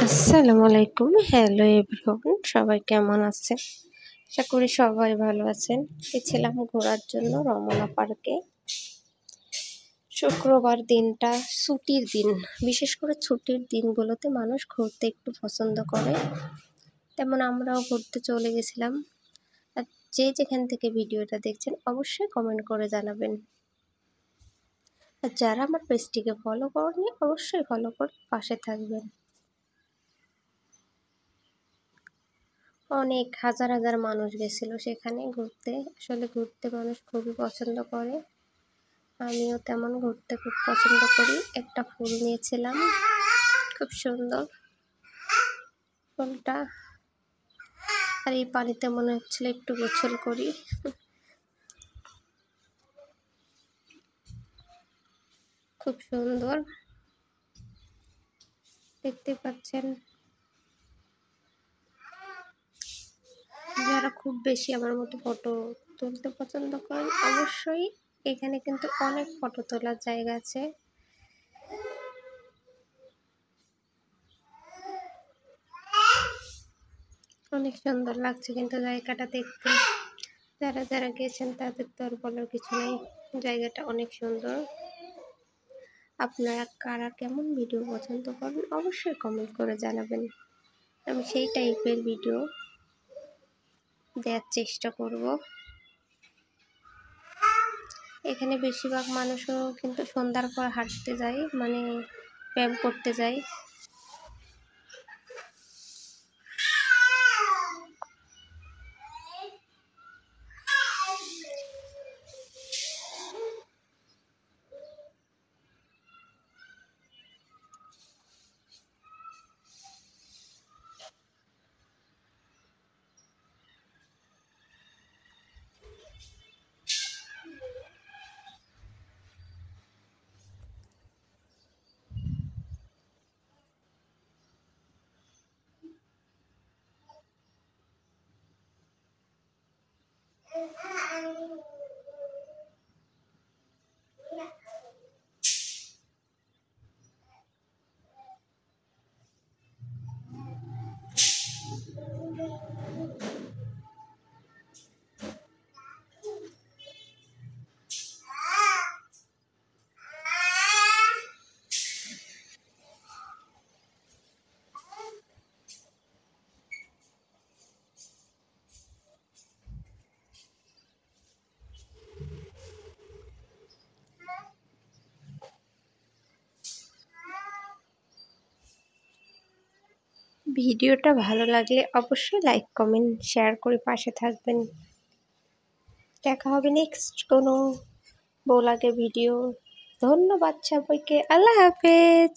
আসসালামু আলাইকুম। Hello everyone, সবাই কেমন আছেন? আশা করি সবাই ভালো আছেন। গেছিলাম ঘোরার জন্য রমনা পার্কে। শুক্রবার দিনটা ছুটির দিন। বিশেষ করে ছুটির দিনগুলোতে মানুষ ঘুরতে একটু পছন্দ করে। তেমন আমরাও ঘুরতে চলে গেছিলাম। আর যে যেখান থেকে ভিডিওটা দেখছেন অবশ্যই কমেন্ট করে জানাবেন। আর যারা আমার পেজটিকে ফলো করেনি অবশ্যই ফলো করে পাশে থাকবেন। অনেক হাজার হাজার মানুষ গেছিলো সেখানে ঘুরতে। আসলে ঘুরতে মানুষ খুবই পছন্দ করে, আমিও তেমন ঘুরতে খুব পছন্দ করি। একটা ফুল নিয়েছিলাম, খুব সুন্দর ফুলটা। আর এই পানিতে মনে হচ্ছিল একটু গোসল করি। খুব সুন্দর দেখতে পাচ্ছেন। যারা খুব বেশি আমার মতো ফটো তুলতে পছন্দ করেন অবশ্যই এখানে কিন্তু অনেক ফটো তোলার জায়গা আছে। অনেক সুন্দর লাগছে কিন্তু জায়গাটা দেখতে। যারা যারা গেছেন তাদের তো আর বলার কিছু নেই, জায়গাটা অনেক সুন্দর। আপনারা কারা কেমন ভিডিও পছন্দ করেন অবশ্যই কমেন্ট করে জানাবেন। আমি সেই টাইপের ভিডিও দেওয়ার চেষ্টা করব। এখানে বেশিরভাগ মানুষও কিন্তু সন্ধ্যার পর হাঁটতে যায়, মানে ব্যায়াম করতে যায়। ভিডিওটা ভালো লাগলে অবশ্যই লাইক কমেন্ট শেয়ার করে পাশে থাকবেন। দেখা হবে নেক্সট কোনো ব্লগে ভিডিও। ধন্যবাদ সবাইকে। আল্লাহ হাফেজ।